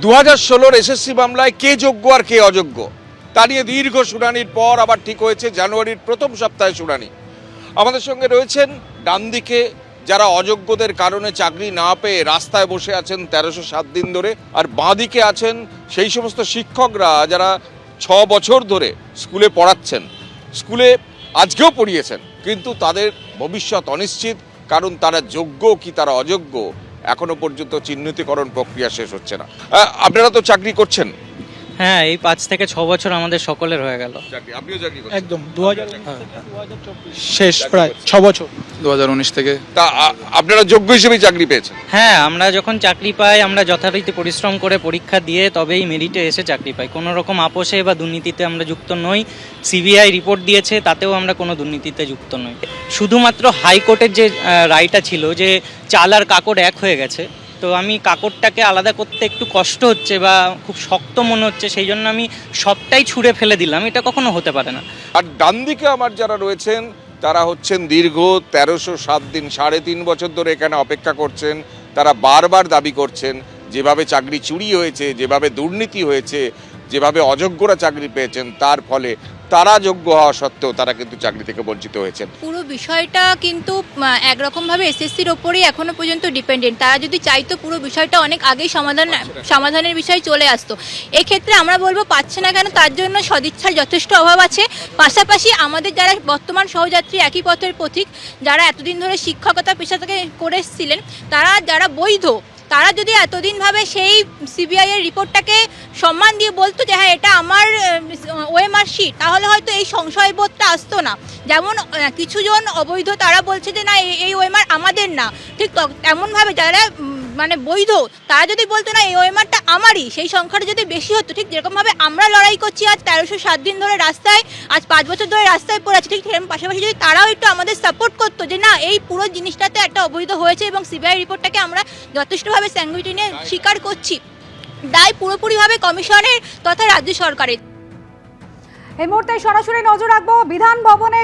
2016 SSC মামলায় কে যোগ্য আর কে অযোগ্য তা নিয়ে দীর্ঘ শুনানির পর আবার ঠিক হয়েছে জানুয়ারির প্রথম সপ্তাহে শুনানি। আমাদের সঙ্গে রয়েছেন ডান দিকে যারা অযোগ্যদের কারণে চাকরি না পেয়ে রাস্তায় বসে আছেন 1307 দিন ধরে, আর বাঁ দিকে আছেন সেই সমস্ত শিক্ষকরা যারা 6 বছর ধরে স্কুলে পড়াচ্ছেন, স্কুলে আজকেও পড়িয়েছেন, কিন্তু তাদের ভবিষ্যৎ অনিশ্চিত, কারণ তারা যোগ্য কি তারা অযোগ্য এখনো পর্যন্ত চিহ্নিতকরণ প্রক্রিয়া শেষ হচ্ছে না। আপনারা তো চাকরি করছেন? হ্যাঁ, এই 5 থেকে 6 বছর আমাদের সকলের হয়ে গেল। আপনিও চাকরি করছেন? একদম 2024 শেষ, প্রায় 6 বছর 2019 থেকে। তা আপনারা যোগ্য হিসেবে চাকরি পেয়েছেন? হ্যাঁ, আমরা যখন চাকরি পাই আমরা যথারীতি পরিশ্রম করে পরীক্ষা দিয়ে তবেই মেরিটে এসে চাকরি পাই। কোনো রকম আপোষে বা দুর্নীতিতে আমরা যুক্ত নই। সিবিআই রিপোর্ট দিয়েছে, তাতেও আমরা কোনো দুর্নীতিতে যুক্ত নই। শুধুমাত্র হাইকোর্টের যে রায়টা ছিল যে চাল আর কাকড় এক হয়ে গেছে, তো আমি কাকড়টাকে আলাদা করতে একটু কষ্ট হচ্ছে বা খুব শক্ত মনে হচ্ছে, সেই জন্য আমি সবটাই ছুঁড়ে ফেলে দিলাম। এটা কখনো হতে পারে না। আর ডান দিকে আমার যারা রয়েছেন তারা হচ্ছেন দীর্ঘ 1307 দিন, 3.5 বছর ধরে এখানে অপেক্ষা করছেন। তারা বারবার দাবি করছেন যেভাবে চাকরি চুরি হয়েছে, যেভাবে দুর্নীতি হয়েছে, যেভাবে অযোগ্যরা চাকরি পেয়েছেন, তার ফলে তারা যোগ্য হওয়া সত্ত্বেও তারা কিন্তু চাকরি থেকে বঞ্চিত হয়েছেন। পুরো বিষয়টা কিন্তু একরকমভাবে এসএসসির ওপরেই এখনো পর্যন্ত ডিপেন্ডেন্ট। তারা যদি চাইতো পুরো বিষয়টা অনেক আগেই সমাধানের বিষয় চলে আসতো। এক্ষেত্রে আমরা বলবো পাচ্ছে না কেন, তার জন্য সদিচ্ছার যথেষ্ট অভাব আছে। পাশাপাশি আমাদের যারা বর্তমান সহযাত্রী, একই পথের পথিক, যারা এতদিন ধরে শিক্ষকতা পেশা থেকে করে এসেছিলেন, তারা যারা বৈধ, তারা যদি এতদিনভাবে সেই সিবিআই এর রিপোর্টটাকে সম্মান দিয়ে বলতো যে হ্যাঁ এটা আমার ওএমআর শিট, তাহলে হয়তো এই সংশয়বোধটা আসতো না। যেমন কিছুজন অবৈধ তারা বলছে যে না এই ওএমআর আমাদের না, ঠিক তেমনভাবে যারা মানে বৈধ তারা যদি বলতো না এই ওএমআরটা আমারই, সেই সংখ্যাটা যদি বেশি হতো, ঠিক যেরকমভাবে আমরা লড়াই করছি আজ 1307 দিন ধরে রাস্তায়, আজ 5 বছর ধরে রাস্তায় পড়ে আছি, ঠিক সেরকম পাশাপাশি যদি তারাও একটু আমাদের সাপোর্ট করতো যে না এই পুরো জিনিসটাতে একটা অবৈধ হয়েছে এবং সিবিআই রিপোর্টটাকে আমরা যথেষ্টভাবে স্যাংগুইটি নিয়ে স্বীকার করছি, দায় পুরোপুরিভাবে কমিশনের তথা রাজ্য সরকারের। এই মুহূর্তে সরাসরি নজর রাখবো বিধান ভবনে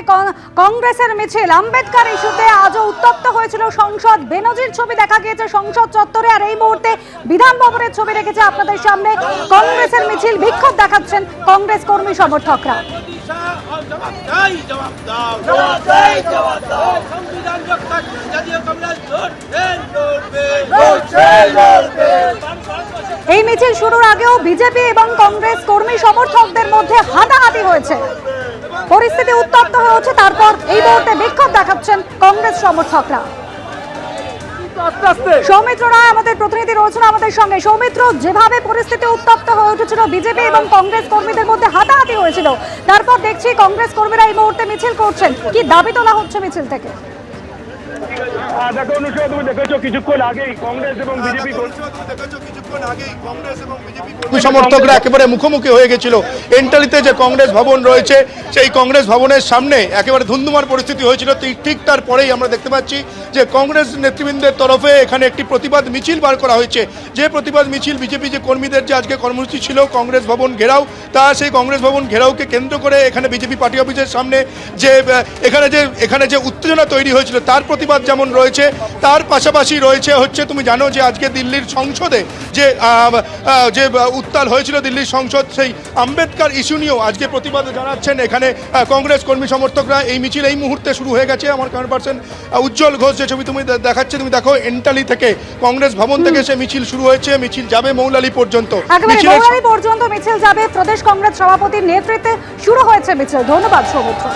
কংগ্রেসের মিছিল। আম্বেদকর ইস্যুতে আজও উত্তপ্ত হয়েছিল সংসদ। বেনজির ছবি দেখা গিয়েছে সংসদ চত্বরে, আর এই মুহূর্তে বিধান ভবনের ছবি রেখেছে আপনাদের সামনে কংগ্রেসের মিছিল। বিক্ষোভ দেখাচ্ছেন কংগ্রেস কর্মী সমর্থকরা। এই মিছিল শুরুর আগেও বিজেপি এবং কংগ্রেস কর্মী সমর্থকদের মধ্যে হাতাহাতি হয়েছে, পরিস্থিতি উত্তপ্ত হয়েছে। তারপর এই মুহূর্তে বিক্ষোভ দেখাচ্ছেন কংগ্রেস সমর্থকরা। সৌমিত্র রায় আমাদের প্রতিনিধি রয়েছেন আমাদের সঙ্গে। সৌমিত্র, যেভাবে পরিস্থিতি উত্তপ্ত হয়ে উঠেছিল, বিজেপি এবং কংগ্রেস কর্মীদের মধ্যে হাতাহাতি হয়েছিল, তারপর দেখছি কংগ্রেস কর্মীরা এই মুহূর্তে মিছিল করছেন, কি দাবি তোলা হচ্ছে মিছিল থেকে? দেখো অনুষ্কা, তুমি দেখেছো কিছুক্ষণ আগেই কংগ্রেস এবং বিজেপি সমর্থকরা একেবারে মুখোমুখি হয়ে গেছিল। এন্টালিতে যে কংগ্রেস ভবন রয়েছে, সেই কংগ্রেস ভবনের সামনে একেবারে ধুন্ধুমার পরিস্থিতি হয়েছিল। ঠিক তারপরেই আমরা দেখতে পাচ্ছি যে কংগ্রেস নেতৃবৃন্দের তরফে এখানে একটি প্রতিবাদ মিছিল বার করা হয়েছে। যে প্রতিবাদ মিছিল বিজেপি যে কর্মীদের যে আজকে কর্মসূচি ছিল কংগ্রেস ভবন ঘেরাও, তা সেই কংগ্রেস ভবন ঘেরাওকে কেন্দ্র করে এখানে বিজেপি পার্টি অফিসের সামনে যে এখানে যে উত্তেজনা তৈরি হয়েছিল তার প্রতিবাদ যেমন রয়েছে, তার পাশাপাশি রয়েছে হচ্ছে, তুমি জানো যে আজকে দিল্লির সংসদে যে উত্তাল হয়েছিল দিল্লির সংসদ, সেই আম্বেদকর ইস্যু নিয়েও আজকে প্রতিবাদ জানাচ্ছেন এখানে কংগ্রেস কর্মী সমর্থকরা। এই মিছিল এই মুহূর্তে শুরু হয়ে গেছে। আমার কারণ পার্সন উজ্জ্বল ঘোষ যে ছবি তুমি দেখাচ্ছে, তুমি দেখো এন্টালি থেকে কংগ্রেস ভবন থেকে সে মিছিল শুরু হয়েছে। মিছিল যাবে মৌলালি পর্যন্ত, মিছিল যাবে। প্রদেশ কংগ্রেস সভাপতির নেতৃত্বে শুরু হয়েছে মিছিল। ধন্যবাদ সৌমিত্র।